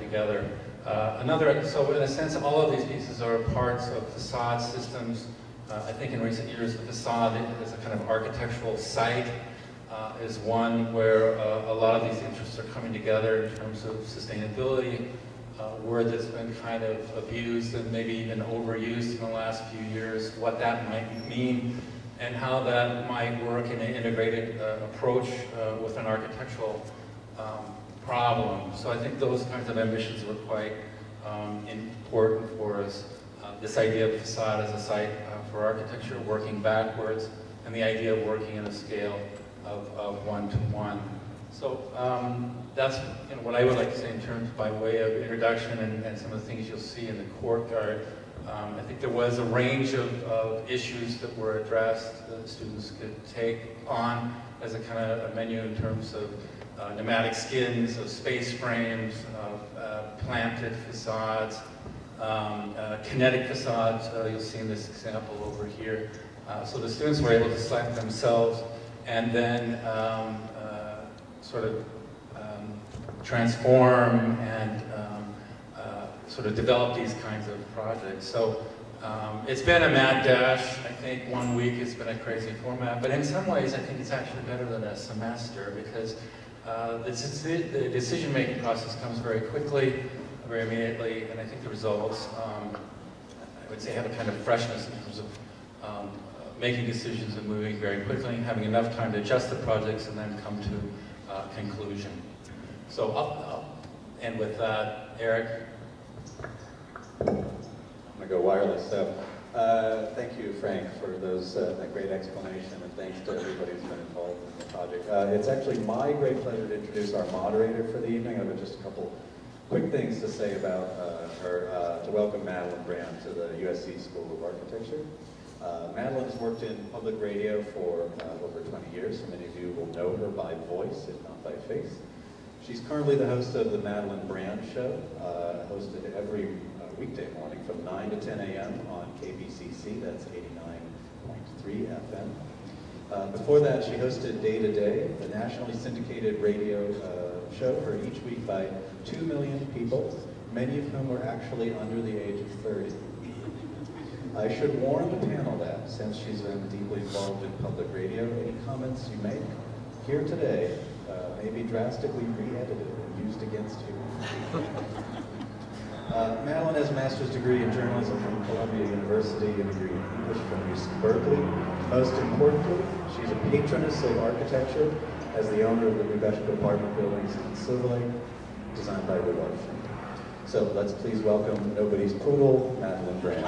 together. So in a sense, all of these pieces are parts of facade systems. I think in recent years, the facade as a kind of architectural site is one where a lot of these interests are coming together in terms of sustainability, word that's been kind of abused and maybe even overused in the last few years, what that might mean, and how that might work in an integrated approach with an architectural problem. So I think those kinds of ambitions were quite important for us. This idea of facade as a site for architecture, working backwards, and the idea of working in a scale of one-to-one. So that's what I would like to say in terms by way of introduction and some of the things you'll see in the courtyard. I think there was a range of issues that were addressed that students could take on as a kind of a menu in terms of pneumatic skins, of space frames, of planted facades, kinetic facades, you'll see in this example over here. So the students were able to select themselves and then sort of transform and sort of develop these kinds of projects. So it's been a mad dash. I think 1 week has been a crazy format, but in some ways I think it's actually better than a semester because the decision-making process comes very quickly, very immediately, and I think the results, I would say, have a kind of freshness in terms of making decisions and moving very quickly, having enough time to adjust the projects and then come to conclusion. So I'll end with that. Eric? I'm going to go wireless. So thank you, Frank, for that great explanation, and thanks to everybody who's been involved in the project. It's actually my great pleasure to introduce our moderator for the evening. I have just a couple quick things to say about her, to welcome Madeline Brand to the USC School of Architecture. Madeline has worked in public radio for over 20 years. So many of you will know her by voice, if not by face. She's currently the host of the Madeline Brand Show, hosted every weekday morning from 9 to 10 a.m. on KBCC, that's 89.3 FM. Before that, she hosted Day to Day, the nationally syndicated radio show heard each week by 2 million people, many of whom were actually under the age of 30. I should warn the panel that, since she's been deeply involved in public radio, any comments you make here today may be drastically re-edited and used against you. Madeline has a master's degree in journalism from Columbia University and a degree in English from UC Berkeley. Most importantly, she's a patroness of architecture as the owner of the Rubeshko apartment buildings in Silver Lake, designed by Rudolph. So let's please welcome Nobody's Poodle, Madeline Brand.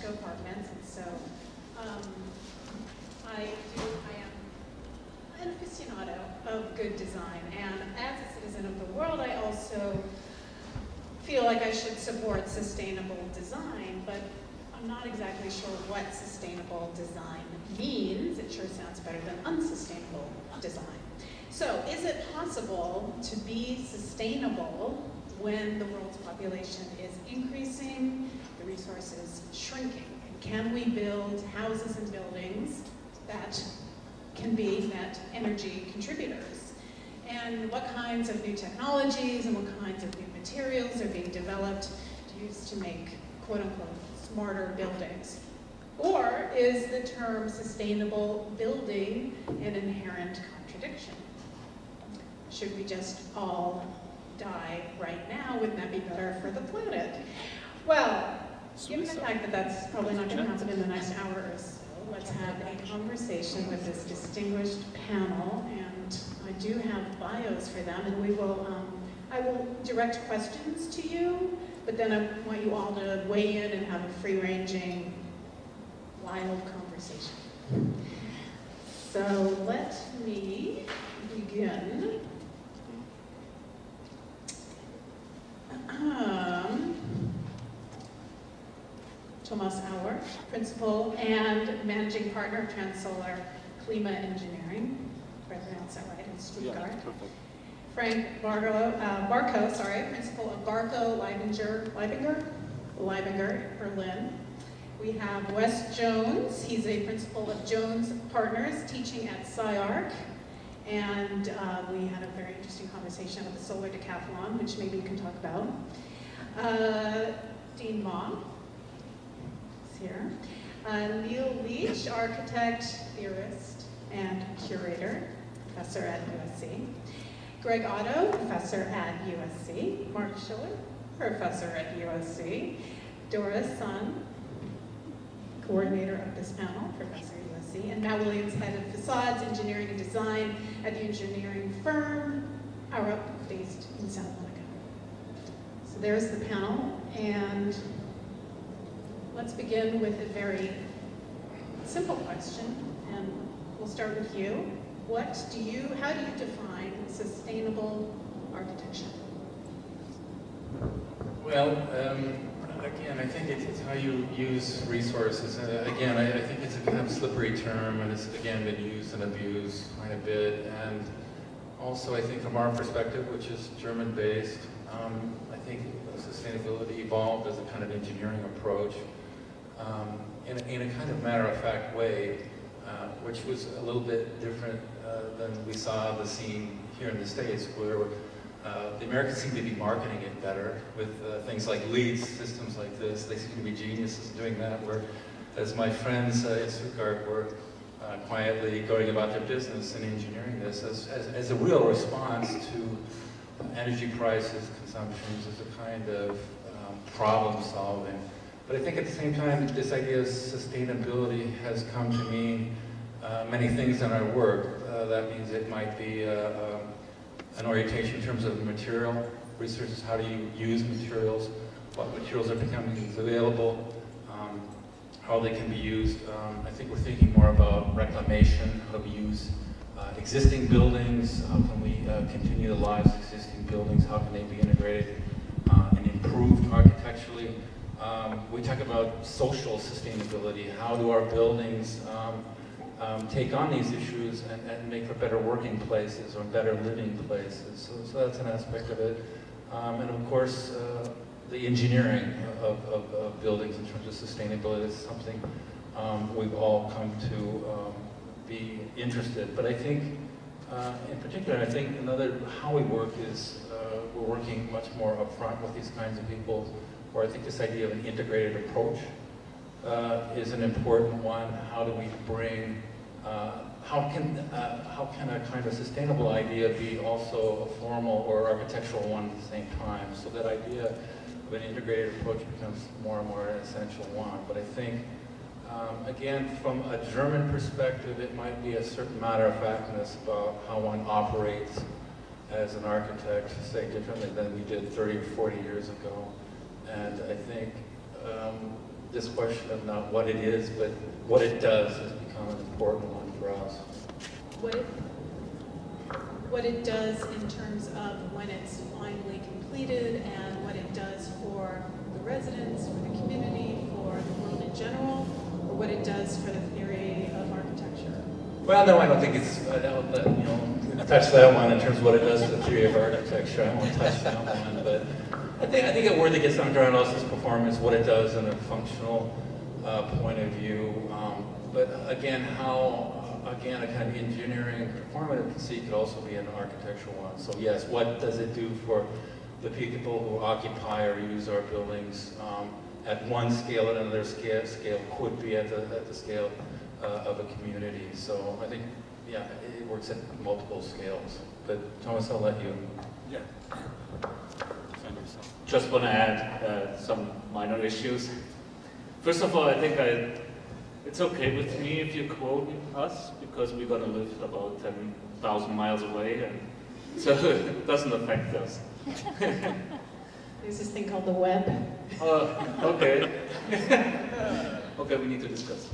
Apartments, and so I am an aficionado of good design, and as a citizen of the world, I also feel like I should support sustainable design, but I'm not exactly sure what sustainable design means. It sure sounds better than unsustainable design. So is it possible to be sustainable when the world's population is increasing, the resources shrinking? Can we build houses and buildings that can be net energy contributors? And what kinds of new technologies and what kinds of new materials are being developed to use to make, quote unquote, smarter buildings? Or is the term sustainable building an inherent contradiction? Should we just all die right now? Wouldn't that be better for the planet? Well, given the fact that that's probably not going to happen in the next hour or so, let's have a conversation with this distinguished panel, and I do have bios for them, and we will, I will direct questions to you, but then I want you all to weigh in and have a free-ranging, wild conversation. So let me begin. Thomas Auer, Principal and Managing Partner of Trans Solar Klima Engineering. Did I pronounce that right? Stuttgart. Yeah, perfect. Frank Barco, principal of Barco Leibinger, Berlin. We have Wes Jones. He's a principal of Jones Partners, teaching at SciArc. And we had a very interesting conversation about the solar decathlon, which maybe you can talk about. Dean Ma is here. Neil Leach, architect, theorist, and curator, professor at USC. Greg Otto, professor at USC. Mark Schiller, professor at USC. Doris Sun, coordinator of this panel, professor at USC. And Matt Williams, head of facades, engineering and design at the engineering firm Arup, based in Santa Monica. So there's the panel, and let's begin with a very simple question, and we'll start with you. How do you define sustainable architecture? Well, again, I think it's how you use resources. Again, I think it's a kind of slippery term, and it's, again, been used and abused quite a bit. And also, I think from our perspective, which is German-based, I think sustainability evolved as a kind of engineering approach in a kind of matter-of-fact way, which was a little bit different than we saw the scene here in the States, where the Americans seem to be marketing it better with things like LEED systems like this. They seem to be geniuses doing that, whereas my friends in Stuttgart were quietly going about their business and engineering this as a real response to energy prices, consumptions, as a kind of problem solving. But I think at the same time, this idea of sustainability has come to mean many things in our work. That means it might be an orientation in terms of material resources. How do you use materials? What materials are becoming available? How they can be used. I think we're thinking more about reclamation. How do we use existing buildings? How can we continue the lives of existing buildings? How can they be integrated and improved architecturally? We talk about social sustainability. How do our buildings take on these issues and make for better working places or better living places? So that's an aspect of it. And of course, the engineering of buildings in terms of sustainability is something we've all come to be interested. But I think, in particular, I think how we work is we're working much more upfront with these kinds of people, where I think this idea of an integrated approach is an important one. How do we bring, how can a kind of sustainable idea be also a formal or architectural one at the same time? So that idea of an integrated approach becomes more and more an essential one. But I think, again, from a German perspective, it might be a certain matter-of-factness about how one operates as an architect, say, differently than we did 30 or 40 years ago. And I think this question of not what it is, but what it does has become an important one for us. What it does in terms of when it's finally completed, and what it does for the residents, for the community, for the world in general, or what it does for the theory of architecture? Well, no, I don't think it's, touch that one in terms of what it does to the theory of architecture. I won't touch that one, but I think a word that gets underlined also is performance, what it does in a functional point of view. But again, a kind of engineering performative conceit could also be an architectural one. So yes, what does it do for the people who occupy or use our buildings at one scale, and another scale could be at the scale of a community. So I think, yeah, it works at multiple scales. But Thomas, I'll let you. Yeah. Just want to add some minor issues. First of all, I think it's okay with me if you quote us, because we're going to live about 10,000 miles away, and so it doesn't affect us. There's this thing called the web. Okay. Okay, we need to discuss.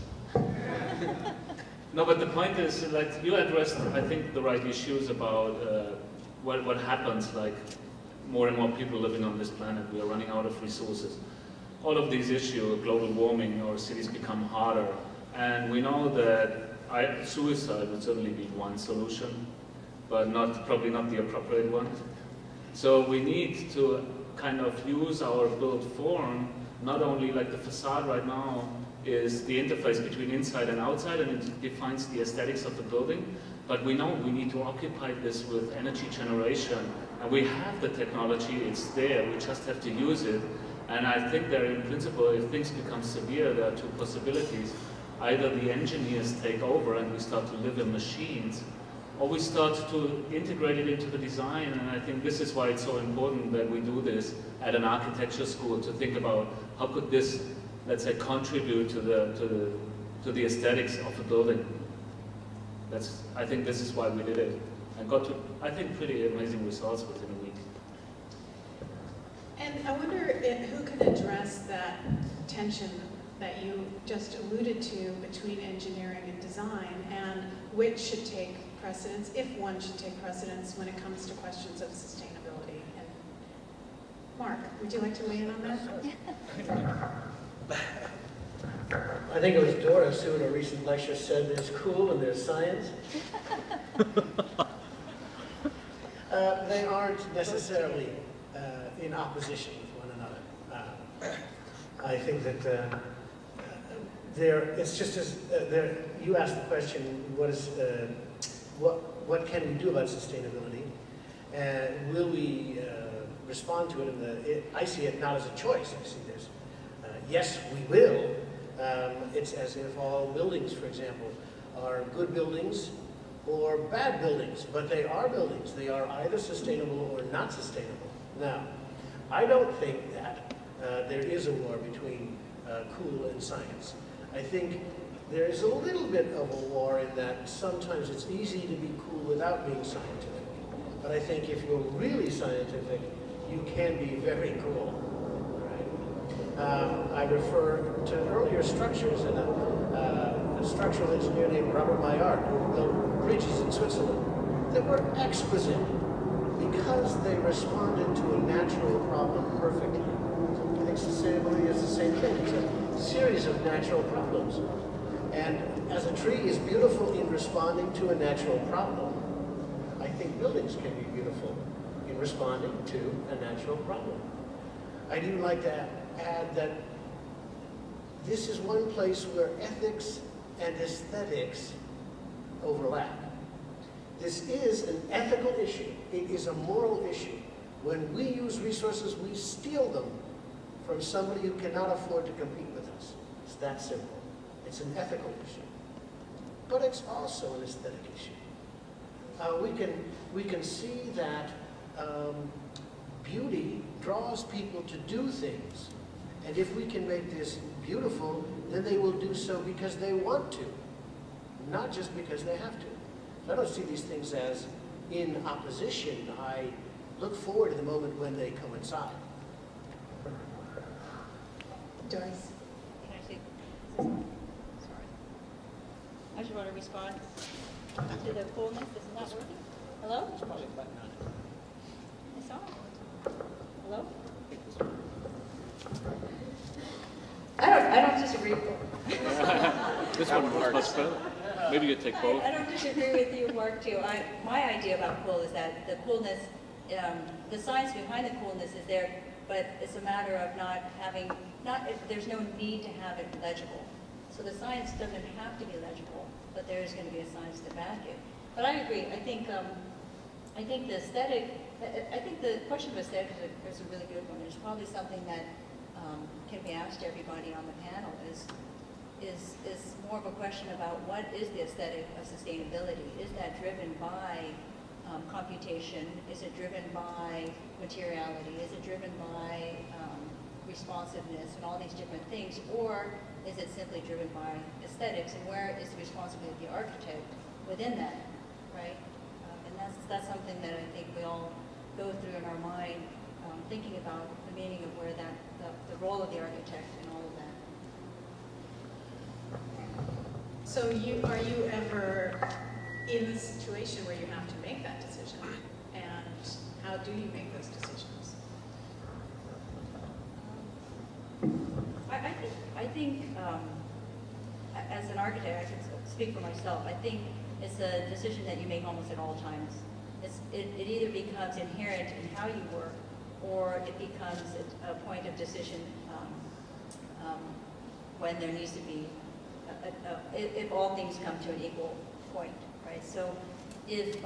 No, but the point is, like, you addressed, I think, the right issues about what happens, like, more and more people living on this planet. We are running out of resources. All of these issues, global warming, our cities become harder. And we know that suicide would certainly be one solution. but probably not the appropriate one. So we need to kind of use our built form, not only like the facade right now is the interface between inside and outside, and it defines the aesthetics of the building, but we know we need to occupy this with energy generation, and we have the technology, it's there, we just have to use it. And I think that in principle, if things become severe, there are two possibilities. Either the engineers take over and we start to live in machines, or we start to integrate it into the design. And I think this is why it's so important that we do this at an architecture school, to think about how could this, let's say, contribute to the aesthetics of the building. I think this is why we did it, and got to, I think, pretty amazing results within a week. And I wonder who can address that tension that you just alluded to between engineering and design, and which should take precedence, if one should take precedence when it comes to questions of sustainability. And Mark, would you like to weigh in on that? I think it was Doris who in a recent lecture said there's cool and there's science. They aren't necessarily in opposition with one another. I think that it's just as you asked the question, what can we do about sustainability, and will we respond to it? I see it not as a choice. I see this. Yes, we will. It's as if all buildings, for example, are good buildings or bad buildings, but they are buildings. They are either sustainable or not sustainable. Now, I don't think that there is a war between cool and science. I think there is a little bit of a war in that sometimes it's easy to be cool without being scientific. But I think if you're really scientific, you can be very cool. I refer to earlier structures, and a structural engineer named Robert Maillard who built bridges in Switzerland that were exquisite because they responded to a natural problem perfectly. I think sustainability is the same thing. It's a series of natural problems. And as a tree is beautiful in responding to a natural problem, I think buildings can be beautiful in responding to a natural problem. I'd even like to add that this is one place where ethics and aesthetics overlap. This is an ethical issue. It is a moral issue. When we use resources, we steal them from somebody who cannot afford to compete with us. It's that simple. It's an ethical issue. But it's also an aesthetic issue. We can see that beauty draws people to do things. And if we can make this beautiful, then they will do so because they want to, not just because they have to. I don't see these things as in opposition. I look forward to the moment when they coincide. Doris? Can I say? Sorry. I just want to respond to the coolness. Is it not working? Hello? There's probably a button on it. It's on. Hello? I don't disagree. This one works much better. Maybe you take both. I don't disagree with you, Mark, too. My idea about cool is that the coolness, the science behind the coolness is there, but it's a matter of there's no need to have it legible. So the science doesn't have to be legible, but there is going to be a science to back it. But I agree. I think the aesthetic, I think the question of aesthetic is a really good one. It's probably something that can be asked to everybody on the panel is more of a question about what is the aesthetic of sustainability? Is that driven by computation? Is it driven by materiality? Is it driven by responsiveness and all these different things? Or is it simply driven by aesthetics? And where is the responsibility of the architect within that, right? And that's something that I think we all go through in our mind, thinking about the meaning of where the role of the architect and all of that. So are you ever in the situation where you have to make that decision? And how do you make those decisions? I think as an architect, I can speak for myself, I think it's a decision that you make almost at all times. it either becomes inherent in how you work, or it becomes a point of decision when there needs to be, if all things come to an equal point, right? So if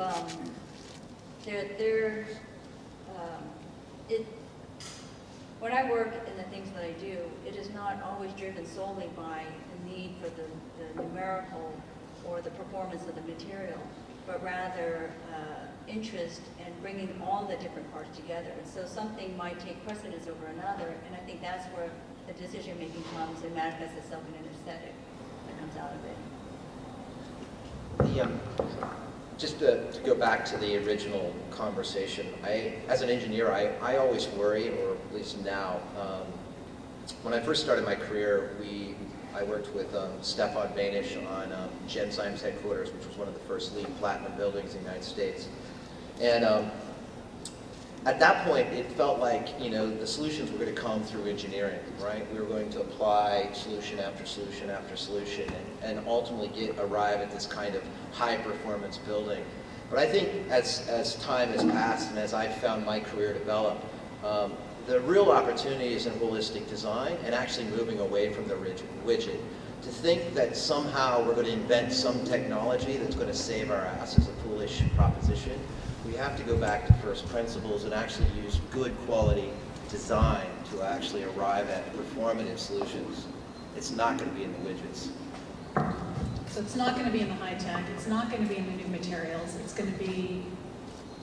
when I work in the things that I do, it is not always driven solely by the need for the numerical or the performance of the material, but rather interest in bringing all the different parts together. And so something might take precedence over another, and I think that's where the decision-making comes and manifests itself in an aesthetic that comes out of it. Just to go back to the original conversation, as an engineer, I always worry, or at least now, when I first started my career, I worked with Stefan Banish on Genzyme's headquarters, which was one of the first LEED Platinum buildings in the United States. And at that point, it felt like, you know, the solutions were going to come through engineering, right? We were going to apply solution after solution after solution and ultimately arrive at this kind of high-performance building. But I think as time has passed and as I've found my career develop, the real opportunity is in holistic design and actually moving away from the rigid widget. To think that somehow we're going to invent some technology that's going to save our ass is a foolish proposition. We have to go back to first principles and actually use good quality design to actually arrive at performative solutions. It's not going to be in the widgets. So it's not going to be in the high tech, it's not going to be in the new materials, it's going to be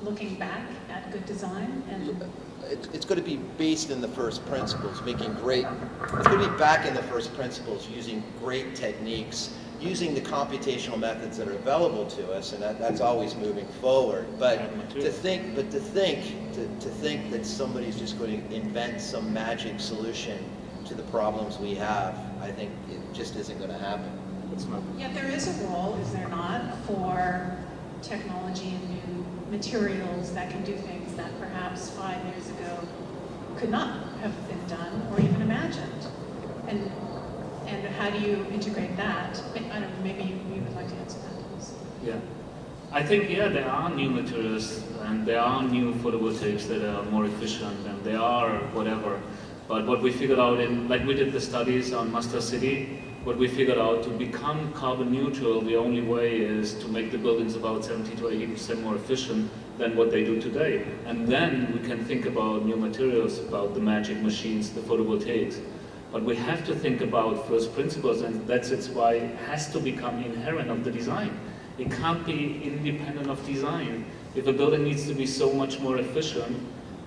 looking back at good design and... It's going to be based in the first principles, making great, it's going to be back in the first principles, using great techniques, using the computational methods that are available to us, and that's always moving forward. But to think that somebody's just going to invent some magic solution to the problems we have, I think it just isn't going to happen. Yet there is a role, is there not, for technology and new materials that can do things that perhaps 5 years ago could not have been done or even imagined. And how do you integrate that? I don't know, maybe you would like to answer that, please. Yeah. I think, yeah, there are new materials and there are new photovoltaics that are more efficient and there are whatever. But what we figured out like we did the studies on Master City, what we figured out to become carbon neutral, the only way is to make the buildings about 70 to 80% more efficient than what they do today. And then we can think about new materials, about the magic machines, the photovoltaics. But we have to think about first principles, and that's why it has to become inherent of the design. It can't be independent of design. If a building needs to be so much more efficient,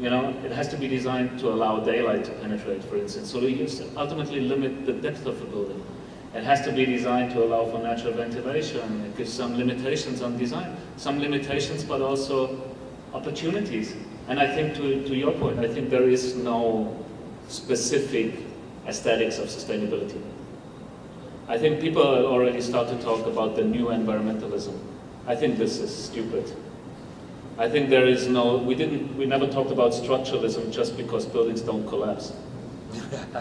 you know, it has to be designed to allow daylight to penetrate, for instance. So you ultimately limit the depth of the building. It has to be designed to allow for natural ventilation. It gives some limitations on design. Some limitations, but also opportunities. And I think to your point, I think there is no specific aesthetics of sustainability. I think people already start to talk about the new environmentalism. I think this is stupid. I think there is no, we never talked about structuralism just because buildings don't collapse.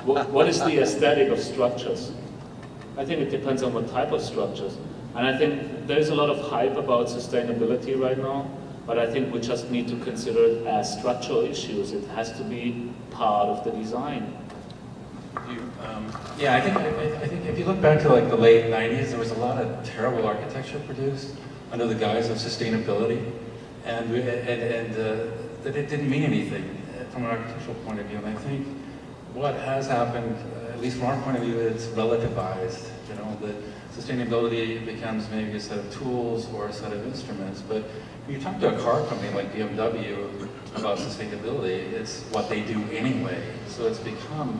What is the aesthetic of structures? I think it depends on what type of structures. And I think there's a lot of hype about sustainability right now, but I think we just need to consider it as structural issues. It has to be part of the design. Yeah, I think if you look back to like the late 90s, there was a lot of terrible architecture produced under the guise of sustainability, and that it didn't mean anything from an architectural point of view. And I think what has happened, at least from our point of view, it's relativized. You know, that sustainability becomes maybe a set of tools or a set of instruments. But when you talk to a car company like BMW about sustainability, it's what they do anyway. So it's become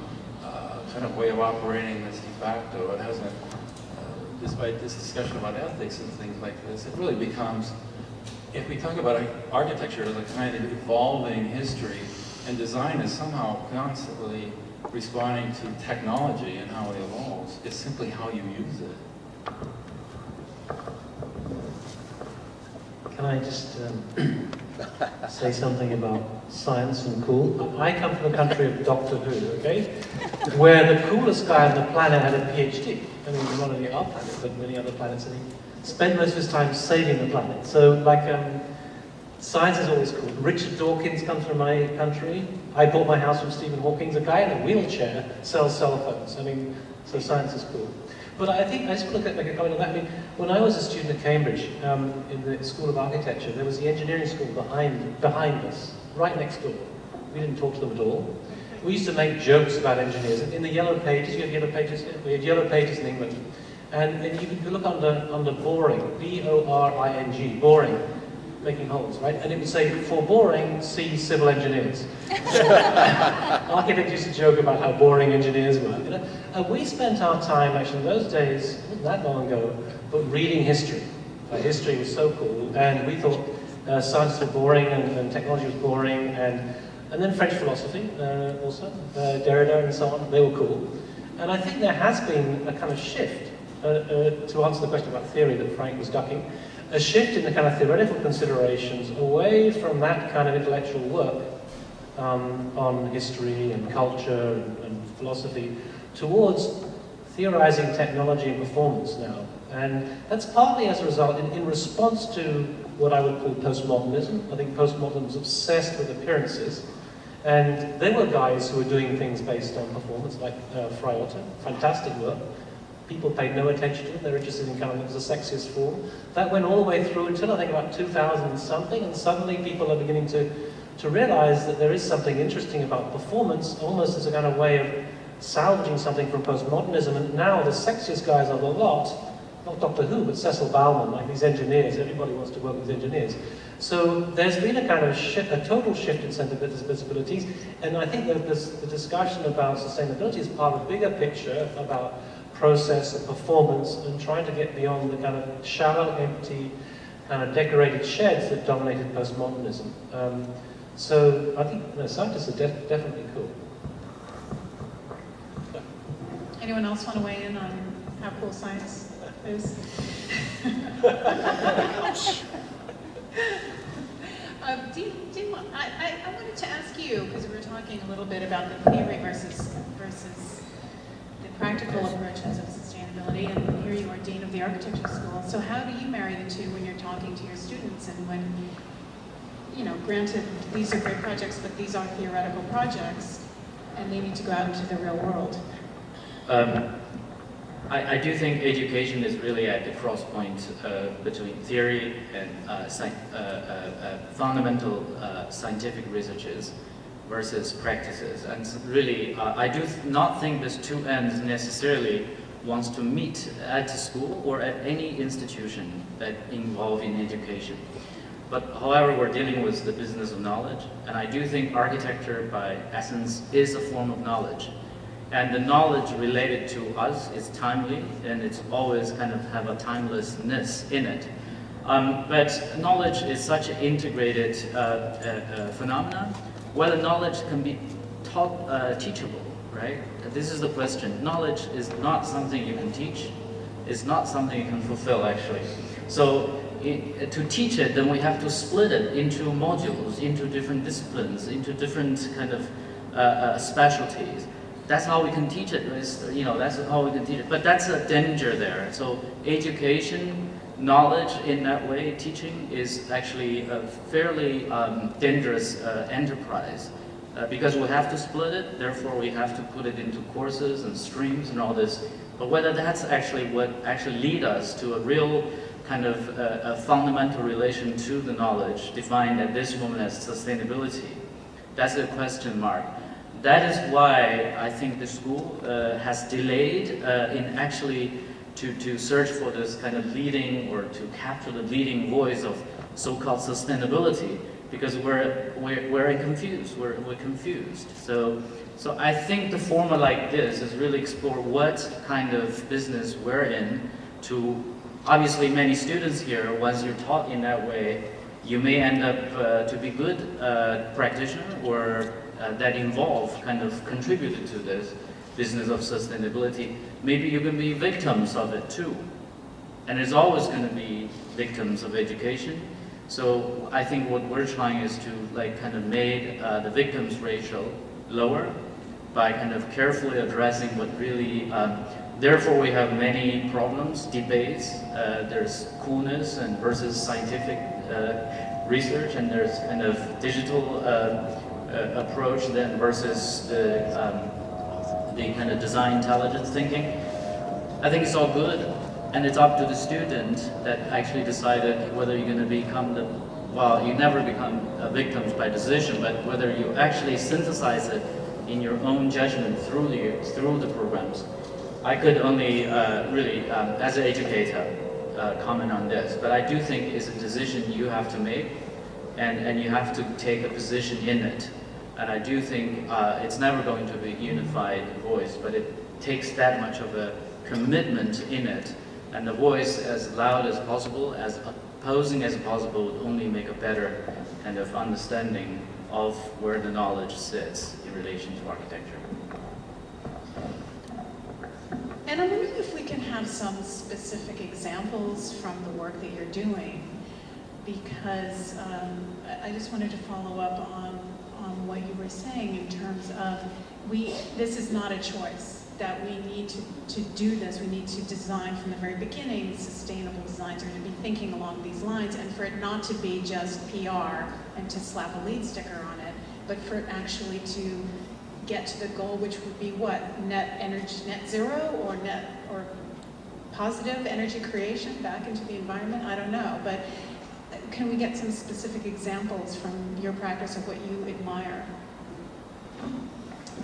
kind of way of operating that's de facto. It hasn't, despite this discussion about ethics and things like this, it really becomes, if we talk about architecture as a kind of evolving history, and design is somehow constantly responding to technology and how it evolves, it's simply how you use it. Can I just say something about science and cool? I come from a country of Doctor Who, okay? Where the coolest guy on the planet had a PhD. I mean, not only our planet, but many other planets, and he spent most of his time saving the planet. So, like, Science is always cool. Richard Dawkins comes from my country. I bought my house from Stephen Hawking. A guy in a wheelchair sells cell phones. I mean, so science is cool. But I think, I just want to make a comment on that. I mean, when I was a student at Cambridge, in the School of Architecture, there was the engineering school behind us, right next door. We didn't talk to them at all. We used to make jokes about engineers. In the Yellow Pages, you have Yellow Pages here? We had Yellow Pages in England. And you could look under boring, B-O-R-I-N-G, boring, making holes, right? And it would say, for boring, see civil engineers. Architects used to joke about how boring engineers were. You know? And we spent our time, actually in those days, not that long ago, but reading history. History was so cool, and we thought science was boring and technology was boring, and then French philosophy also, Derrida and so on, they were cool. And I think there has been a kind of shift, to answer the question about theory that Frank was ducking, a shift in the kind of theoretical considerations away from that kind of intellectual work on history and culture and philosophy towards theorizing technology and performance now. And that's partly as a result, in response to what I would call postmodernism. I think postmodernism was obsessed with appearances. And there were guys who were doing things based on performance, like Frei Otto, fantastic work. People paid no attention to it. They were interested in kind of what was the sexiest form. That went all the way through until I think about 2000 and something, and suddenly people are beginning to realize that there is something interesting about performance, almost as a kind of way of salvaging something from postmodernism. And now the sexiest guys of the lot, not Doctor Who, but Cecil Bauman, like these engineers. Everybody wants to work with engineers. So there's been a kind of shift, a total shift in sensibilities, and I think that the discussion about sustainability is part of a bigger picture about process and performance and trying to get beyond the kind of shallow, empty, kind of decorated sheds that dominated postmodernism. So I think scientists are definitely cool. Anyone else want to weigh in on how cool science is? I wanted to ask you, because we were talking a little bit about the theory versus the practical approaches of sustainability, and here you are Dean of the Architecture School. So how do you marry the two when you're talking to your students, and when, you know, granted these are great projects, but these are theoretical projects, and they need to go out into the real world? I do think education is really at the cross point between theory and fundamental scientific researches versus practices. And really, I do not think these two ends necessarily wants to meet at school or at any institution that involve in education. But however, we're dealing with the business of knowledge, and I do think architecture by essence is a form of knowledge. And the knowledge related to us is timely, and it's always kind of have a timelessness in it. But knowledge is such an integrated phenomenon. Whether knowledge can be taught, teachable, right? This is the question. Knowledge is not something you can teach. It's not something you can fulfill, actually. So to teach it, then we have to split it into modules, into different disciplines, into different kind of specialties. That's how we can teach it. You know, that's how we can teach it. But that's a danger there. So education, knowledge in that way, teaching is actually a fairly dangerous enterprise because we have to split it. Therefore, we have to put it into courses and streams and all this. But whether that's actually what actually lead us to a real kind of a fundamental relation to the knowledge defined at this moment as sustainability, that's a question mark. That is why I think the school has delayed in actually to search for this kind of leading or to capture the leading voice of so-called sustainability, because we're confused. We're confused. So I think the format like this is really explore what kind of business we're in. To obviously many students here, once you're taught in that way, you may end up to be good practitioner or that involve kind of contributed to this business of sustainability. Maybe you can be victims of it too. And it's always going to be victims of education. So I think what we're trying is to like kind of make the victims ratio lower by kind of carefully addressing what really, therefore we have many problems, debates, there's coolness and versus scientific research and there's kind of digital approach then versus the kind of design intelligence thinking. I think it's all good, and it's up to the student that actually decided whether you're going to become the, well, you never become victims by decision, but whether you actually synthesize it in your own judgment through the programs. I could only really, as an educator, comment on this, but I do think it's a decision you have to make, and you have to take a position in it. And I do think it's never going to be a unified voice, but it takes that much of a commitment in it. And the voice as loud as possible, as opposing as possible, would only make a better kind of understanding of where the knowledge sits in relation to architecture. And I'm wondering if we can have some specific examples from the work that you're doing, because I just wanted to follow up on what you were saying in terms of this is not a choice, that we need to do this. We need to design from the very beginning sustainable designs, or to be thinking along these lines, and for it not to be just PR and to slap a lead sticker on it, but for it actually to get to the goal, which would be what? Net zero, or positive energy creation back into the environment? I don't know, but can we get some specific examples from your practice of what you admire?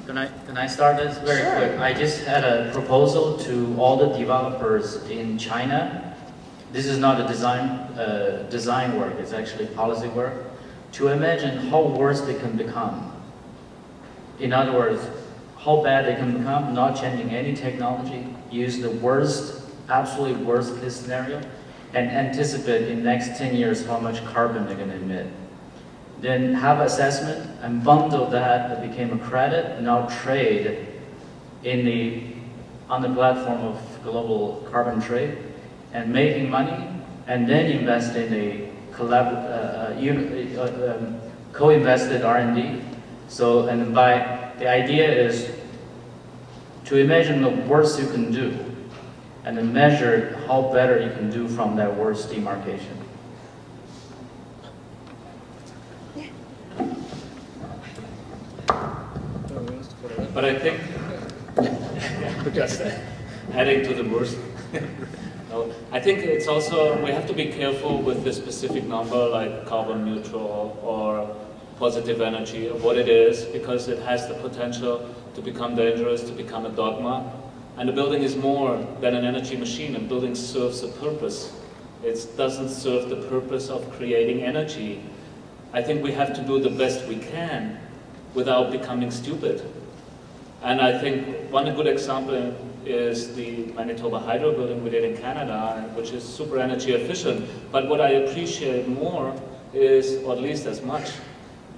Can I start this very quick? I just had a proposal to all the developers in China. This is not a design work, it's actually policy work, to imagine how worse they can become. In other words, how bad they can become, not changing any technology, use the worst, absolutely worst case scenario, and anticipate in the next 10 years how much carbon they're going to emit. Then have assessment and bundle that became a credit, and now trade on the platform of global carbon trade, and making money, and then invest in a co-invested R&D. So, and the idea is to imagine the worst you can do, and then measure how better you can do from that worst demarcation. But I think, just adding to the worst, no, I think it's also, we have to be careful with the specific number like carbon neutral or positive energy, or what it is, because it has the potential to become dangerous, to become a dogma. And a building is more than an energy machine. A building serves a purpose. It doesn't serve the purpose of creating energy. I think we have to do the best we can without becoming stupid. And I think one good example is the Manitoba Hydro building we did in Canada, which is super energy efficient. But what I appreciate more is, or at least as much,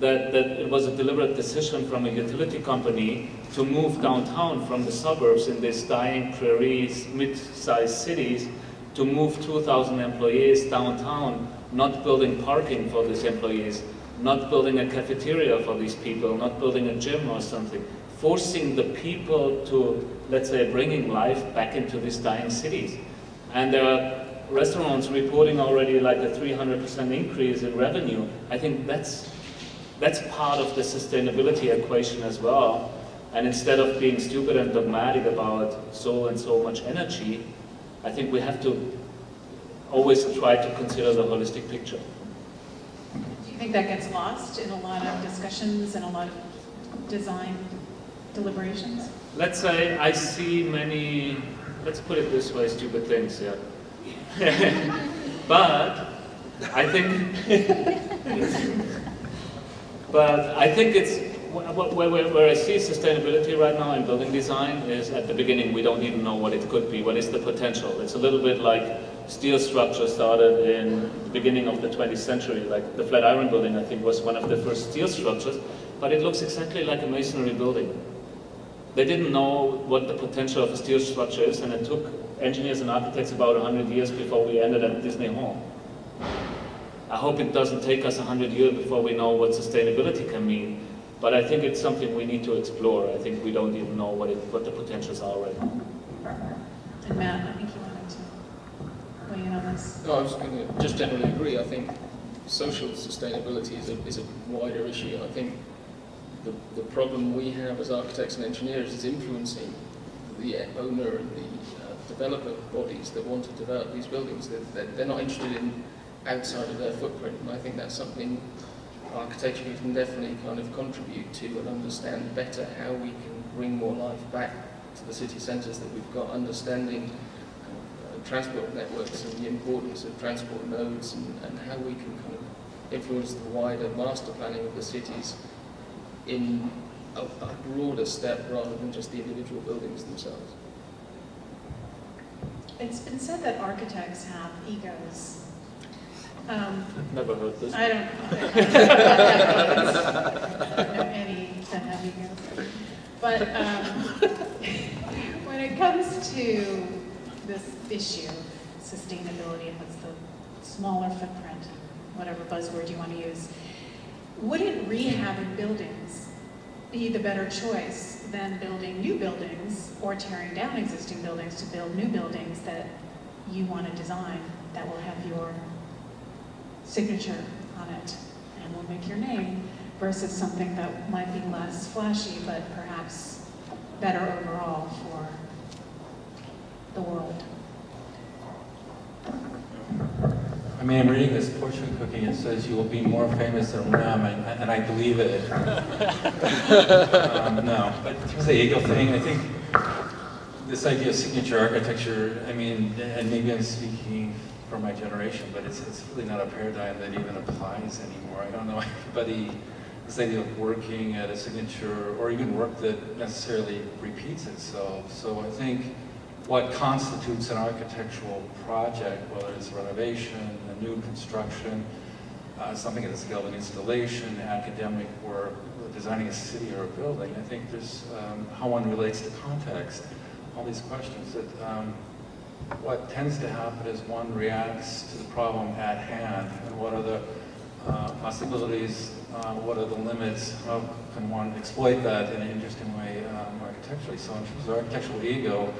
that it was a deliberate decision from a utility company to move downtown from the suburbs in these dying prairies, mid-sized cities, to move 2,000 employees downtown, not building parking for these employees, not building a cafeteria for these people, not building a gym or something, forcing the people to, let's say, bringing life back into these dying cities. And there are restaurants reporting already like a 300% increase in revenue. I think that's part of the sustainability equation as well. And instead of being stupid and dogmatic about so and so much energy, I think we have to always try to consider the holistic picture. Do you think that gets lost in a lot of discussions and a lot of design deliberations? Let's say I see many, let's put it this way, stupid things, yeah. But I think, it's, where I see sustainability right now in building design is at the beginning we don't even know what it could be, what is the potential. It's a little bit like steel structure started in the beginning of the 20th century, like the Flatiron building I think was one of the first steel structures, but it looks exactly like a masonry building. They didn't know what the potential of a steel structure is, and it took engineers and architects about 100 years before we ended at Disney Hall. I hope it doesn't take us 100 years before we know what sustainability can mean, but I think it's something we need to explore. I think we don't even know what the potentials are right now. And Matt, I think you wanted to weigh in on this. No, I was going to just generally agree. I think social sustainability is a wider issue. I think the problem we have as architects and engineers is influencing the owner and the developer bodies that want to develop these buildings. They're not interested in outside of their footprint, and I think that's something architecture can definitely kind of contribute to and understand better how we can bring more life back to the city centres that we've got, understanding transport networks and the importance of transport nodes and how we can kind of influence the wider master planning of the cities in a broader step rather than just the individual buildings themselves. It's been said that architects have egos. Never heard this. I don't know any that have egos. But when it comes to this issue, sustainability, and what's the smaller footprint, whatever buzzword you want to use, wouldn't rehabbing buildings be the better choice than building new buildings or tearing down existing buildings to build new buildings that you want to design that will have your signature on it and will make your name, versus something that might be less flashy but perhaps better overall for the world? I mean, I'm reading this fortune cookie. It says you will be more famous than Ram, and I believe it. No, but in terms of the ego thing, I think this idea of signature architecture, I mean, and maybe I'm speaking for my generation, but it's really not a paradigm that even applies anymore. I don't know anybody, this idea of working at a signature, or even work that necessarily repeats itself. So I think what constitutes an architectural project, whether it's renovation, a new construction, something at the scale of an installation, academic work, designing a city or a building, I think there's how one relates to context, all these questions. That what tends to happen is one reacts to the problem at hand, and what are the possibilities, what are the limits, how can one exploit that in an interesting way architecturally. So in terms of architectural ego,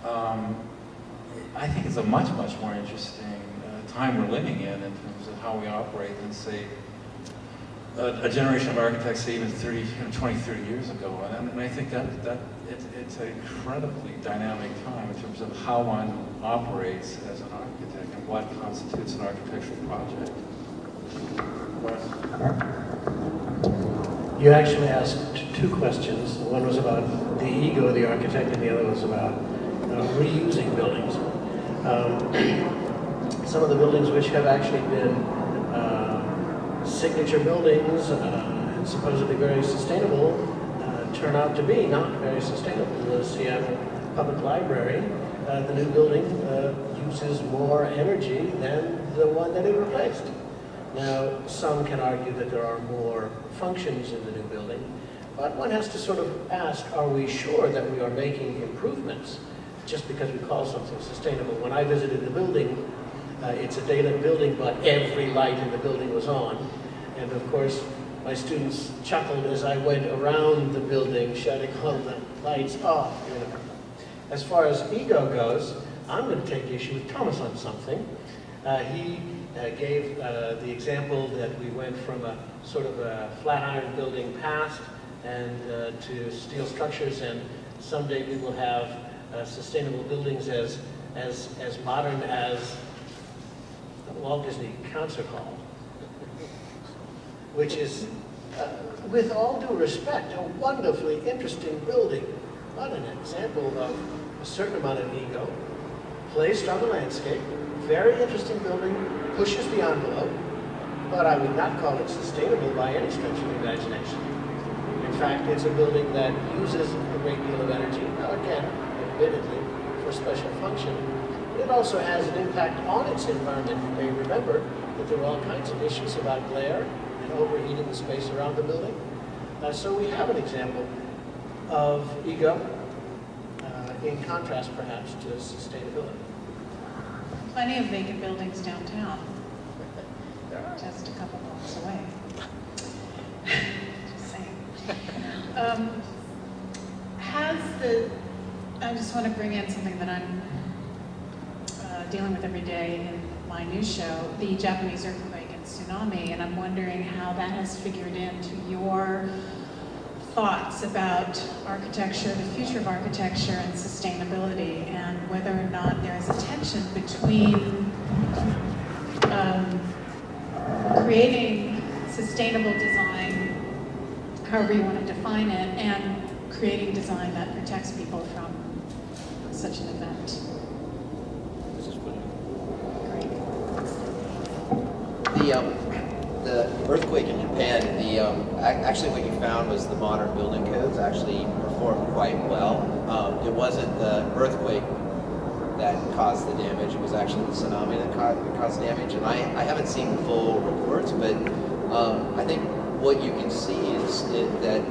I think it's a much more interesting time we're living in terms of how we operate than, say, a generation of architects, say, even 20, 30 years ago. And I think that it's an incredibly dynamic time in terms of how one operates as an architect and what constitutes an architectural project. You actually asked two questions. One was about the ego of the architect, and the other was about reusing buildings. Some of the buildings which have actually been signature buildings and supposedly very sustainable turn out to be not very sustainable. The Seattle Public Library, the new building, uses more energy than the one that it replaced. Now, some can argue that there are more functions in the new building, but one has to sort of ask, are we sure that we are making improvements just because we call something sustainable? When I visited the building, it's a daylit building, but every light in the building was on. And of course, my students chuckled as I went around the building, shutting all the lights off. As far as ego goes, I'm going to take issue with Thomas on something. He gave the example that we went from a sort of a flat iron building past and to steel structures, and someday we will have sustainable buildings as modern as the Walt Disney Concert Hall, which is, with all due respect, a wonderfully interesting building, but an example of a certain amount of ego placed on the landscape. Very interesting building, pushes the envelope, but I would not call it sustainable by any stretch of the imagination. In fact, it's a building that uses a great deal of energy, now again, admittedly, for special function. But it also has an impact on its environment. You may remember that there were all kinds of issues about glare and overheating the space around the building. So we have an example of ego in contrast, perhaps, to sustainability. Plenty of vacant buildings downtown, just a couple blocks away. Just saying. I just want to bring in something that I'm dealing with every day in my news show, the Japanese earthquake and tsunami. tsunami, and I'm wondering how that has figured into your thoughts about architecture, the future of architecture and sustainability, and whether or not there is a tension between creating sustainable design, however you want to define it, and creating design that protects people from such an event. The earthquake in Japan, actually what you found was the modern building codes actually performed quite well. It wasn't the earthquake that caused the damage, it was actually the tsunami that caused damage. And I haven't seen the full reports, but I think what you can see is that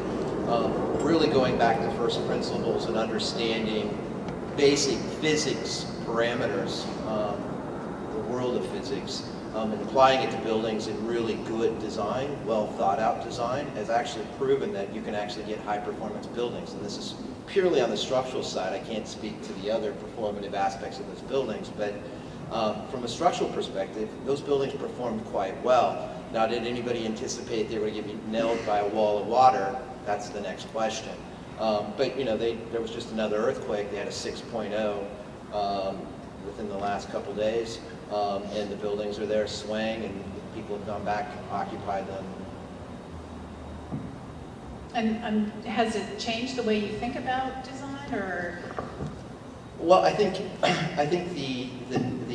really going back to first principles and understanding basic physics parameters, the world of physics, and applying it to buildings in really good design, well thought out design, has actually proven that you can actually get high performance buildings. And this is purely on the structural side. I can't speak to the other performative aspects of those buildings, but from a structural perspective, those buildings performed quite well. Now, did anybody anticipate they were going to be nailed by a wall of water? That's the next question. But you know, there was just another earthquake. They had a 6.0 within the last couple days. And the buildings are there swaying, and people have gone back and occupied them. And has it changed the way you think about design, or? Well, I think the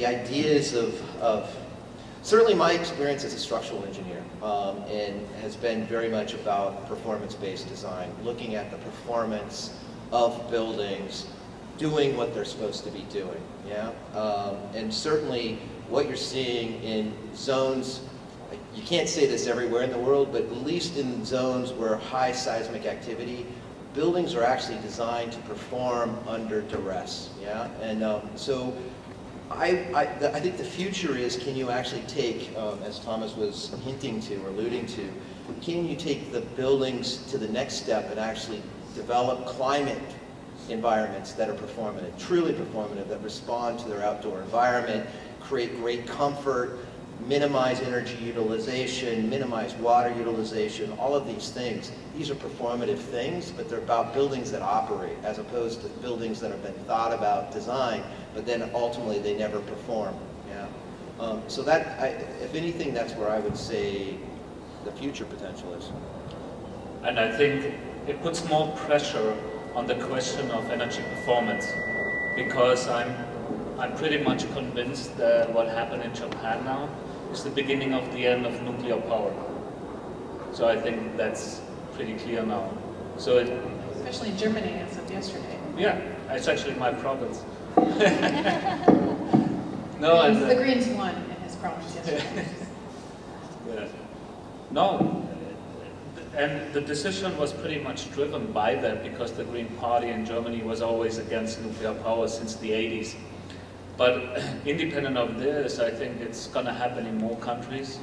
ideas of certainly my experience as a structural engineer and has been very much about performance-based design, looking at the performance of buildings, doing what they're supposed to be doing, yeah? And certainly what you're seeing in zones, you can't say this everywhere in the world, but at least in zones where high seismic activity, buildings are actually designed to perform under duress, yeah? And so I think the future is, can you actually take, as Thomas was hinting to or alluding to, can you take the buildings to the next step and actually develop climate environments that are performative, truly performative, that respond to their outdoor environment, create great comfort, minimize energy utilization, minimize water utilization, all of these things. These are performative things, but they're about buildings that operate, as opposed to buildings that have been thought about, designed, but then ultimately they never perform. Yeah. So that, if anything, that's where I would say the future potential is. And I think it puts more pressure on the question of energy performance, because I'm pretty much convinced that what happened in Japan now is the beginning of the end of nuclear power. So I think that's pretty clear now. So Especially in Germany as of yesterday. Yeah, it's actually my province. The Greens won in his province yesterday. Yeah. No, and the decision was pretty much driven by that, because the Green Party in Germany was always against nuclear power since the 80s. But independent of this, I think it's going to happen in more countries.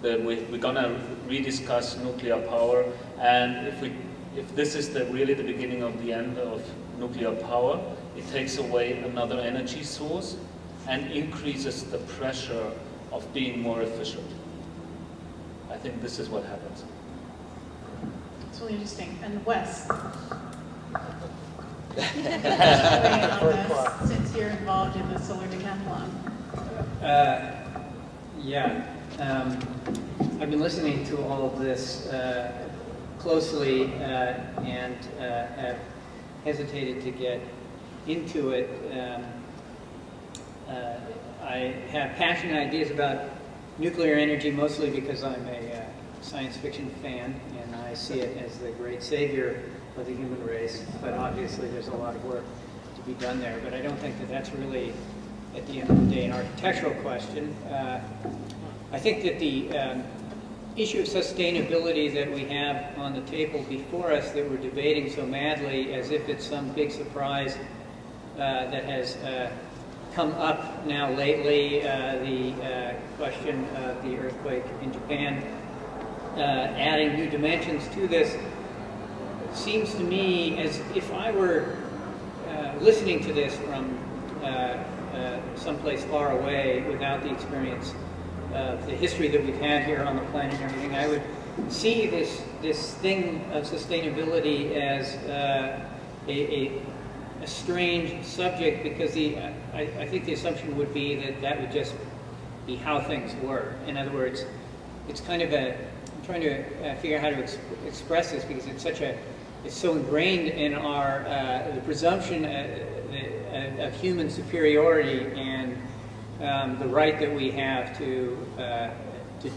That we're going to rediscuss nuclear power, and if this is really the beginning of the end of nuclear power, it takes away another energy source and increases the pressure of being more efficient. I think this is what happens. It's really interesting. And Wes, since you're involved in the Solar Decathlon. I've been listening to all of this closely and have hesitated to get into it. I have passionate ideas about nuclear energy, mostly because I'm a science fiction fan, and I see it as the great savior of the human race. But obviously there's a lot of work to be done there. But I don't think that that's really, at the end of the day, an architectural question. I think that the issue of sustainability that we have on the table before us, that we're debating so madly as if it's some big surprise that has come up now lately, the question of the earthquake in Japan, adding new dimensions to this, seems to me as if I were listening to this from someplace far away without the experience the history that we've had here on the planet and everything, I would see this thing of sustainability as a strange subject, because I think the assumption would be that that would just be how things were. In other words, it's kind of I'm trying to figure out how to express this, because it's so ingrained in our the presumption of human superiority and the right that we have to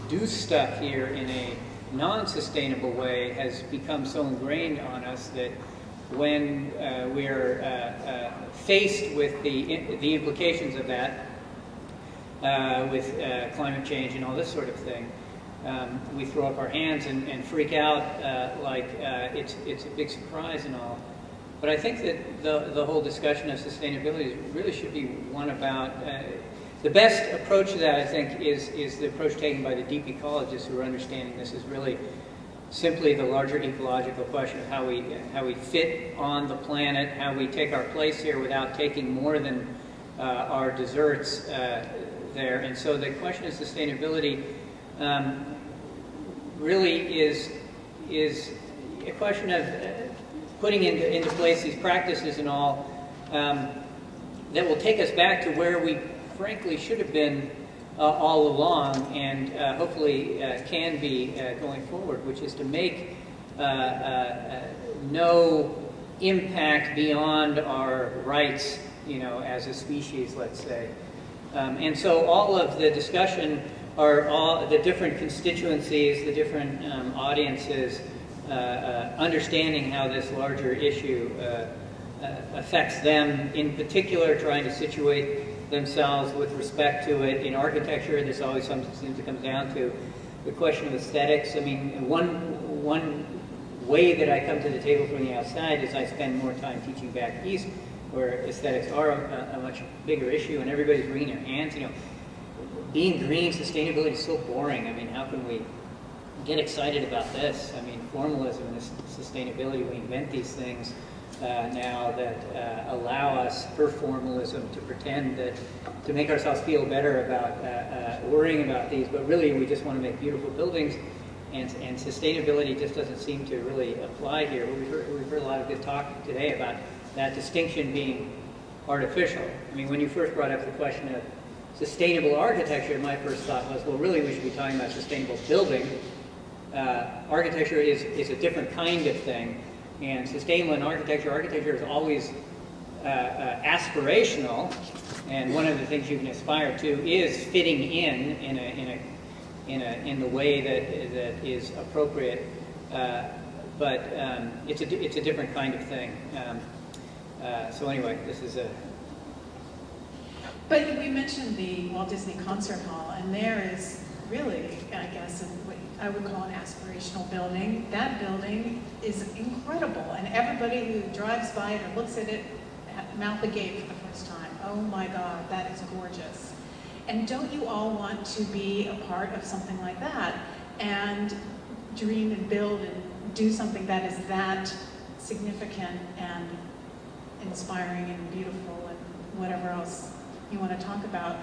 do stuff here in a non-sustainable way has become so ingrained on us that when we're faced with the implications of that, with climate change and all this sort of thing, we throw up our hands and freak out like it's a big surprise and all. But I think that the whole discussion of sustainability really should be one about the best approach to that, I think, is the approach taken by the deep ecologists who are understanding this is really simply the larger ecological question of how we fit on the planet, how we take our place here without taking more than our deserts there. And so the question of sustainability really is a question of putting into place these practices and all that will take us back to where we frankly should have been all along, and hopefully can be going forward, which is to make no impact beyond our rights, as a species, let's say. And so all of the discussion are all the different constituencies, the different audiences, understanding how this larger issue affects them, in particular trying to situate themselves with respect to it. In architecture, this always seems to come down to the question of aesthetics. I mean, one way that I come to the table from the outside is I spend more time teaching back east, where aesthetics are a much bigger issue, and everybody's wringing their hands. Being green, sustainability is so boring. I mean, how can we get excited about this? I mean, formalism and sustainability, we invent these things now that allow us, for formalism, to pretend that, to make ourselves feel better about worrying about these, but really we just want to make beautiful buildings, and sustainability just doesn't seem to really apply here. But we've heard a lot of good talk today about that distinction being artificial. I mean, when you first brought up the question of sustainable architecture, my first thought was, well, really we should be talking about sustainable building. Architecture is a different kind of thing. And sustainable in architecture is always aspirational, and one of the things you can aspire to is fitting in the way that is appropriate. But it's a different kind of thing. So anyway, this is a. But we mentioned the Walt Disney Concert Hall, and there is really, I guess, what I would call an aspirational building. That building is incredible, and everybody who drives by it or looks at it, mouth agape for the first time. Oh my God, that is gorgeous. And don't you all want to be a part of something like that, and dream and build and do something that is that significant and inspiring and beautiful and whatever else you want to talk about?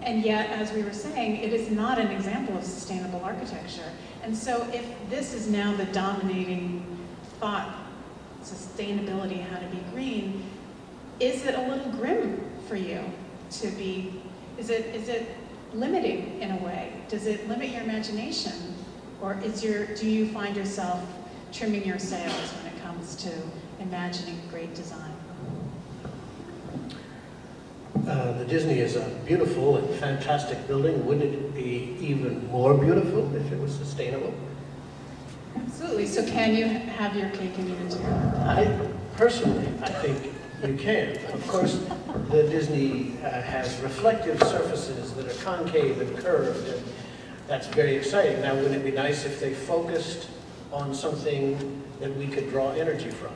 And yet, as we were saying, it is not an example of sustainable architecture. And so if this is now the dominating thought, sustainability, how to be green, is it a little grim for you to be, is it limiting in a way? Does it limit your imagination? Or do you find yourself trimming your sails when it comes to imagining great design? The Disney is a beautiful and fantastic building. Wouldn't it be even more beautiful if it was sustainable? Absolutely. So can you have your cake and eat it too? Personally, I think you can. Of course, the Disney has reflective surfaces that are concave and curved, and that's very exciting. Now, wouldn't it be nice if they focused on something that we could draw energy from?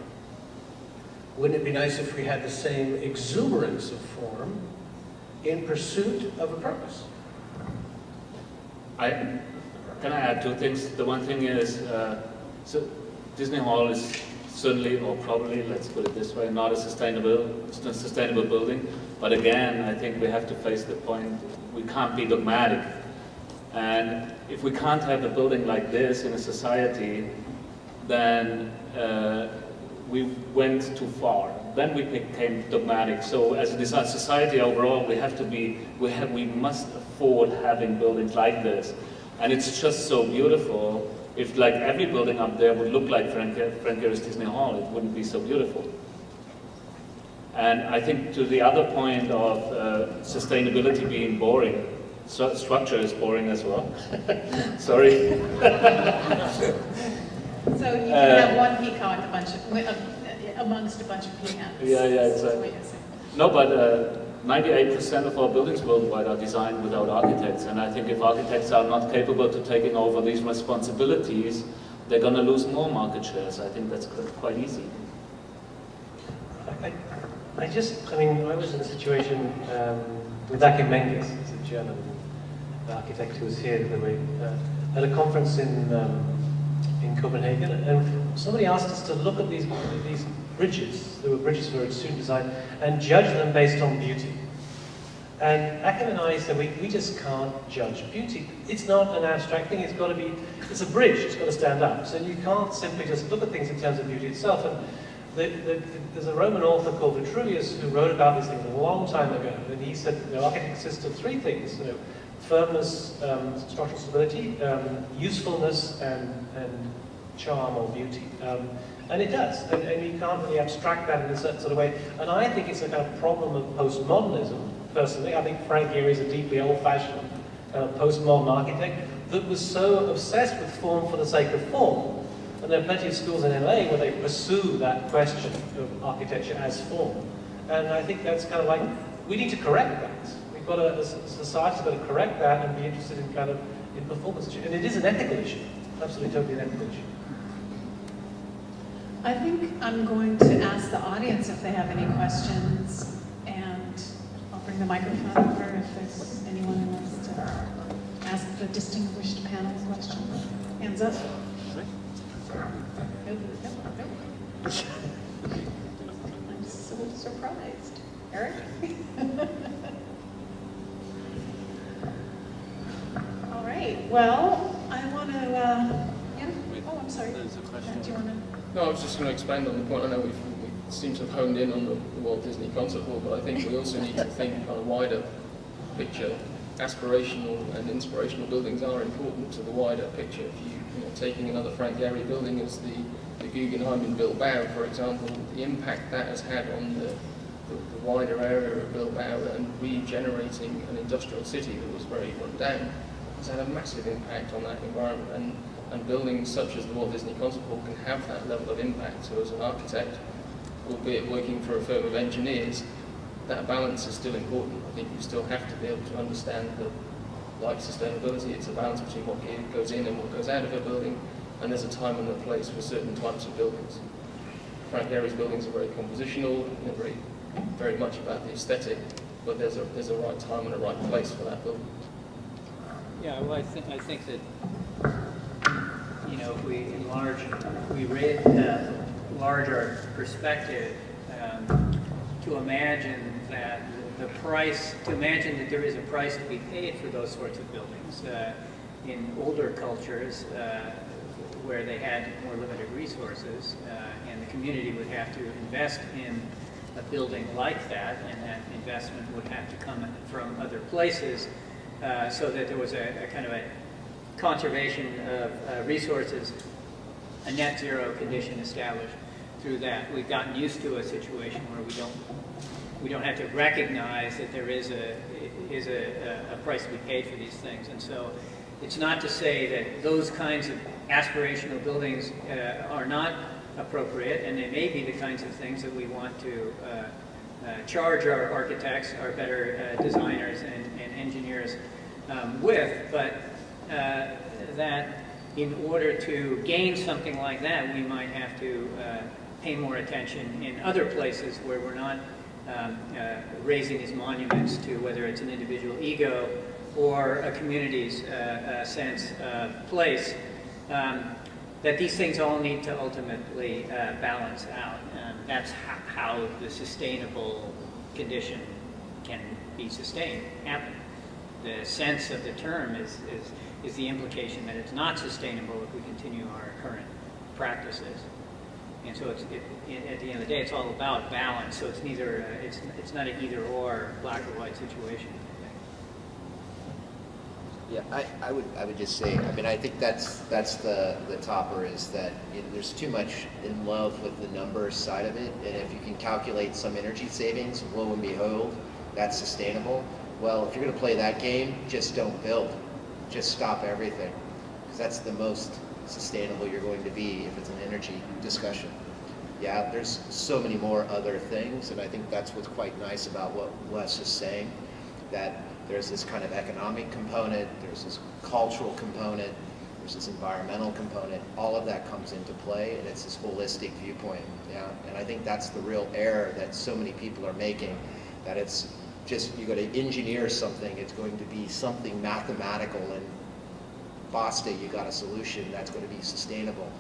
Wouldn't it be nice if we had the same exuberance of form in pursuit of a purpose? Can I add two things? The one thing is, so Disney Hall is certainly, or probably, let's put it this way, not a sustainable building. But again, I think we have to face the point, we can't be dogmatic. And if we can't have a building like this in a society, then we went too far. Then we became dogmatic. So as a design society overall, we must afford having buildings like this. And it's just so beautiful. If like every building up there would look like Frank Gehry's Disney Hall, it wouldn't be so beautiful. And I think to the other point of sustainability being boring, structure is boring as well. Sorry. So you can have one peacock amongst a bunch of peacocks. Yeah, exactly. No, but 98% of our buildings worldwide are designed without architects, and I think if architects are not capable to taking over these responsibilities, they're going to lose more market shares. I think that's quite easy. I mean, I was in a situation with Achim Menges, who's a German architect who was here at a conference in Copenhagen, and somebody asked us to look at these bridges. There were bridges for student design, and judge them based on beauty. And Achim and I said, we just can't judge beauty. It's not an abstract thing, it's a bridge, it's got to stand up. So you can't simply just look at things in terms of beauty itself. And there's a Roman author called Vitruvius who wrote about these things a long time ago, and he said, architecture consists of three things, firmness, structural stability, usefulness, and charm or beauty. And it does, and you can't really abstract that in a certain sort of way. And I think it's a kind of problem of postmodernism, personally. I think Frank Gehry is a deeply old-fashioned postmodern architect that was so obsessed with form for the sake of form. And there are plenty of schools in LA where they pursue that question of architecture as form. And I think that's kind of like, we need to correct that. We've got to, as a society's got to correct that and be interested in in performance. And it is an ethical issue, absolutely totally an ethical issue. I think I'm going to ask the audience if they have any questions, and I'll bring the microphone over if there's anyone who wants to ask the distinguished panel a question. Hands up. Nope. I'm so surprised. Eric? All right, well, I want to, yeah? Oh, I'm sorry. There's a question. Do you want to? No, I was just going to expand on the point. I know we seem to have honed in on the Walt Disney Concert Hall, but I think we also need to think on a wider picture. Aspirational and inspirational buildings are important to the wider picture. If taking another Frank Gehry building as the Guggenheim in Bilbao, for example, the impact that has had on the wider area of Bilbao and regenerating an industrial city that was very run down has had a massive impact on that environment. And buildings such as the Walt Disney Concert Hall can have that level of impact. So as an architect, albeit working for a firm of engineers, that balance is still important. I think you still have to be able to understand that, like sustainability, it's a balance between what goes in and what goes out of a building, and there's a time and a place for certain types of buildings. Frank Gehry's buildings are very compositional, they're very much about the aesthetic, but there's a right time and a right place for that building. Yeah, well, I think that if we enlarge our perspective, to imagine that there is a price to be paid for those sorts of buildings. In older cultures, where they had more limited resources, and the community would have to invest in a building like that, and that investment would have to come from other places, so that there was a kind of a conservation of resources, a net zero condition established through that. We've gotten used to a situation where we don't have to recognize that there is a price to be paid for these things. And so it's not to say that those kinds of aspirational buildings are not appropriate, and they may be the kinds of things that we want to charge our architects, our better designers and engineers with, but that in order to gain something like that, we might have to pay more attention in other places where we're not raising these monuments to whether it's an individual ego or a community's sense of place, that these things all need to ultimately balance out. That's how the sustainable condition can be sustained, happen. the sense of the term is the implication that it's not sustainable if we continue our current practices. And so at the end of the day, it's all about balance. So it's neither it's not an either or black or white situation. Yeah, I would just say, I mean, I think that's the topper, is that there's too much in love with the numbers side of it, and if you can calculate some energy savings, lo and behold, that's sustainable. Well, if you're going to play that game, just don't build. Just stop everything, because that's the most sustainable you're going to be if it's an energy discussion. Yeah, there's so many more other things, and I think that's what's quite nice about what Wes is saying, that there's this kind of economic component, there's this cultural component, there's this environmental component. All of that comes into play, and it's this holistic viewpoint. Yeah, and I think that's the real error that so many people are making, that it's just, you got to engineer something, it's going to be something mathematical, and basta, you got a solution that's going to be sustainable.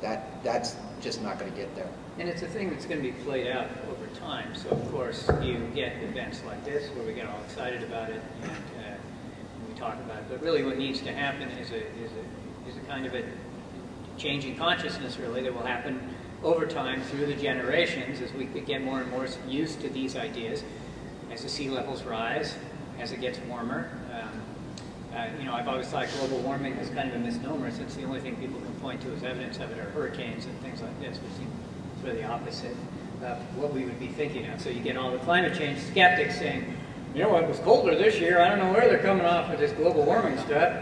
That's just not going to get there. And it's a thing that's going to be played out over time. So of course you get events like this where we get all excited about it and we talk about it. But really what needs to happen is a kind of a change in consciousness, really, that will happen over time through the generations as we get more and more used to these ideas, as the sea levels rise, as it gets warmer. You know, I've always thought global warming is kind of a misnomer, since the only thing people can point to as evidence of it are hurricanes and things like this, which seem sort of the opposite of what we would be thinking of. So you get all the climate change skeptics saying, you know, it was colder this year, I don't know where they're coming off with this global warming stuff.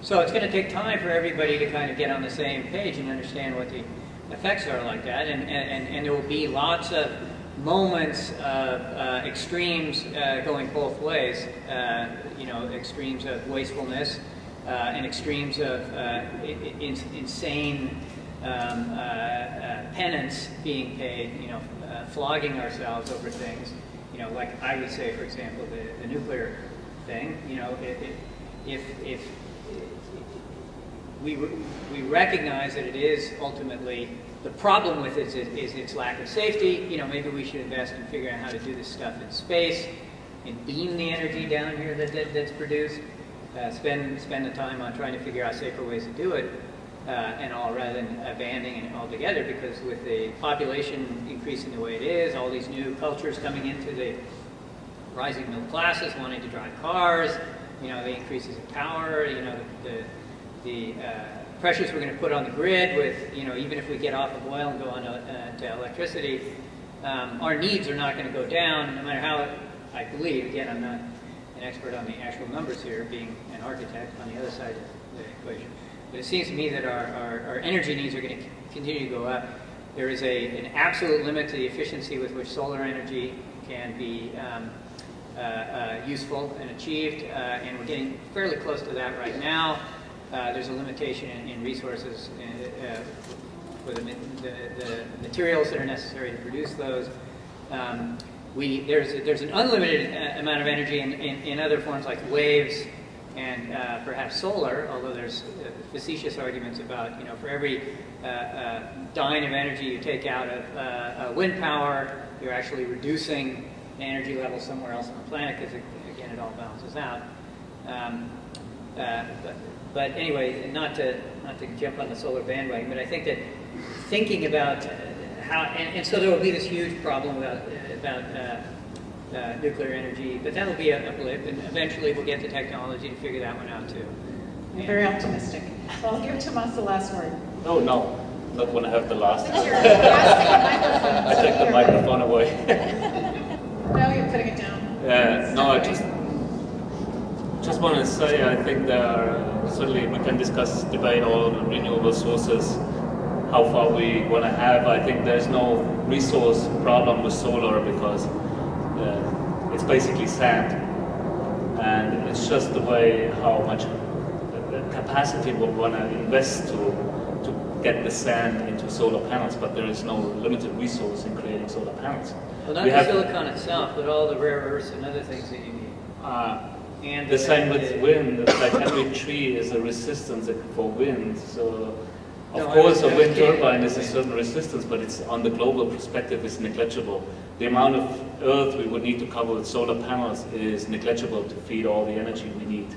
So it's going to take time for everybody to kind of get on the same page and understand what the effects are like that, and there will be lots of moments of extremes going both ways, you know, extremes of wastefulness and extremes of insane penance being paid, you know, flogging ourselves over things, you know, like I would say, for example, the nuclear thing, you know, if we recognize that it is ultimately, the problem with it is its lack of safety. You know, maybe we should invest in figuring out how to do this stuff in space and beam the energy down here that's produced. Spend the time on trying to figure out safer ways to do it, and all, rather than abandoning it altogether. Because with the population increasing the way it is, all these new cultures coming into the rising middle classes wanting to drive cars, you know, the increases in power, you know, the pressures we're going to put on the grid with, you know, even if we get off of oil and go on to electricity, our needs are not going to go down, no matter how, I believe, again, I'm not an expert on the actual numbers here, being an architect on the other side of the equation, but it seems to me that our energy needs are going to continue to go up. There is an absolute limit to the efficiency with which solar energy can be useful and achieved, and we're getting fairly close to that right now. There's a limitation in resources for the materials that are necessary to produce those. There's an unlimited amount of energy in other forms like waves and perhaps solar, although there's facetious arguments about, you know, for every dyne of energy you take out of wind power, you're actually reducing the energy level somewhere else on the planet, because again, it all balances out. But anyway, not to jump on the solar bandwagon, but I think that thinking about how, and so there will be this huge problem about nuclear energy, but that'll be a blip, and eventually we'll get the technology to figure that one out too. I'm very optimistic. So I'll give Tomas the last word. Oh no, not when I have the last. Since you're grasping a microphone. I take the microphone away. No, you're putting it down. No, I just want to say, I think there are, certainly we can discuss, debate all the renewable sources, how far we want to have. I think there's no resource problem with solar, because it's basically sand. And it's just the way how much capacity we want to invest to get the sand into solar panels, but there is no limited resource in creating solar panels. Well, not the silicon itself, but all the rare earths and other things that you need. And the same with wind. Like every tree is a resistance for wind. So Of No, course, I a was wind kidding. turbine is a certain resistance, but it's on the global perspective is negligible. The amount of earth we would need to cover with solar panels is negligible to feed all the energy we need.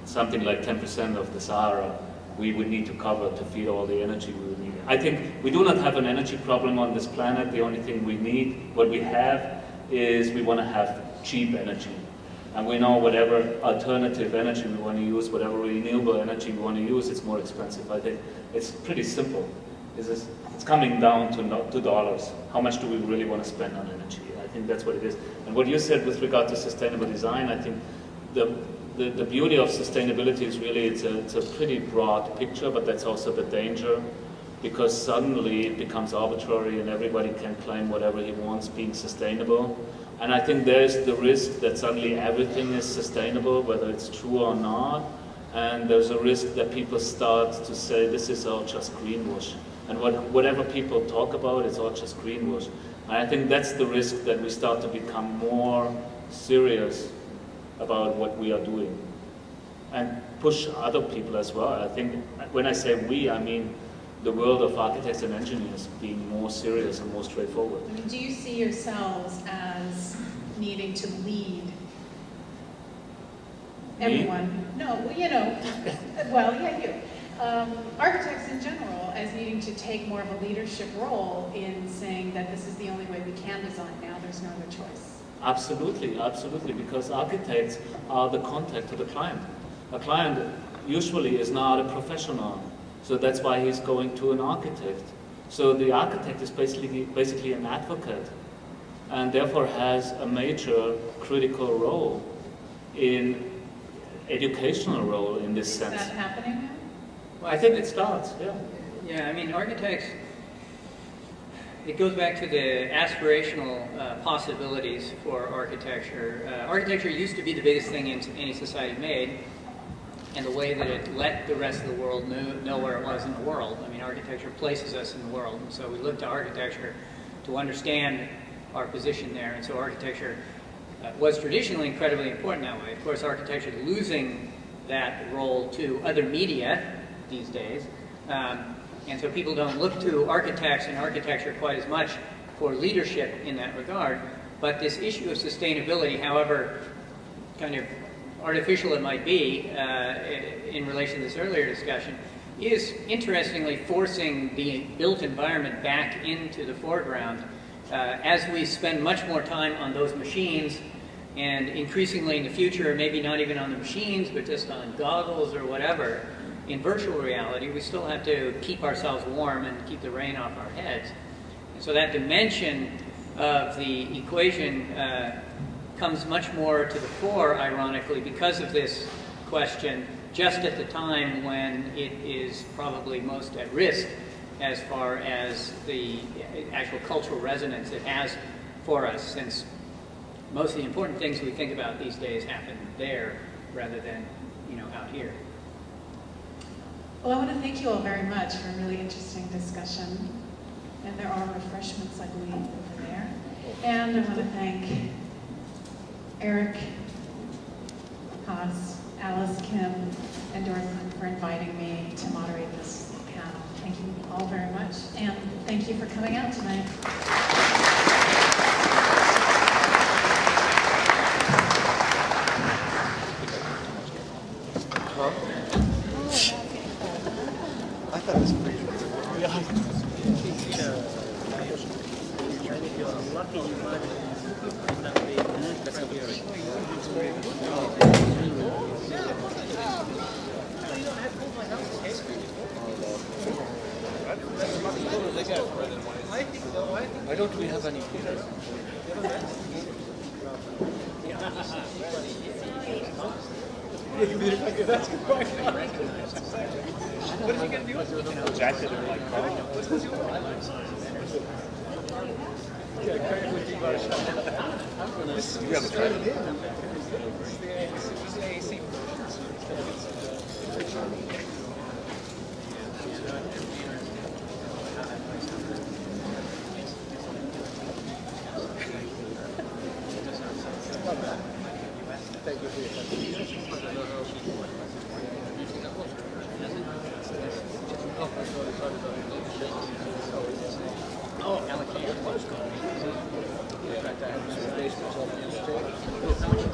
Something like 10% of the Sahara we would need to cover to feed all the energy we would need. I think we do not have an energy problem on this planet. The only thing we need, what we have, is we want to have cheap energy. And we know whatever alternative energy we want to use, whatever renewable energy we want to use, it's more expensive. I think it's pretty simple. It's coming down to dollars. How much do we really want to spend on energy? I think that's what it is. And what you said with regard to sustainable design, I think the beauty of sustainability is really it's a pretty broad picture, but that's also the danger, because suddenly it becomes arbitrary and everybody can claim whatever he wants being sustainable. And I think there's the risk that suddenly everything is sustainable, whether it's true or not. And there's a risk that people start to say, this is all just greenwash. And whatever people talk about, it's all just greenwash. And I think that's the risk, that we start to become more serious about what we are doing. And push other people as well. I think when I say we, I mean the world of architects and engineers being more serious and more straightforward. I mean, do you see yourselves as needing to lead everyone? No, well, you know, well, yeah, you. Architects in general as needing to take more of a leadership role in saying that this is the only way we can design now, there's no other choice. Absolutely, absolutely, because architects are the contact to the client. A client usually is not a professional, so that's why he's going to an architect. So the architect is basically an advocate, and therefore has a major critical role in educational role in this sense. Is that happening now? Well, I think it starts, yeah. Yeah, I mean, architects, it goes back to the aspirational possibilities for architecture. Architecture used to be the biggest thing any society made, and the way that it let the rest of the world know where it was in the world. I mean, architecture places us in the world, and so we look to architecture to understand our position there. And so architecture was traditionally incredibly important that way. Of course, architecture is losing that role to other media these days. And so people don't look to architects and architecture quite as much for leadership in that regard. But this issue of sustainability, however kind of artificial it might be in relation to this earlier discussion, is interestingly forcing the built environment back into the foreground as we spend much more time on those machines, and increasingly in the future, maybe not even on the machines, but just on goggles or whatever. In virtual reality, we still have to keep ourselves warm and keep the rain off our heads. And so that dimension of the equation comes much more to the fore, ironically, because of this question, just at the time when it is probably most at risk as far as the actual cultural resonance it has for us, since most of the important things we think about these days happen there rather than, you know, out here. Well, I want to thank you all very much for a really interesting discussion. And there are refreshments, I believe, over there. And I want to thank Eric, Haas, Alice, Kim, and Dorothy for inviting me to moderate this panel. Thank you all very much. And thank you for coming out tonight. I thought it was pretty Why don't we have any? That's good point. What are you going to do? Jacket and like you have a try. Thank you for your time. just call me. In fact, I have some space myself in the state.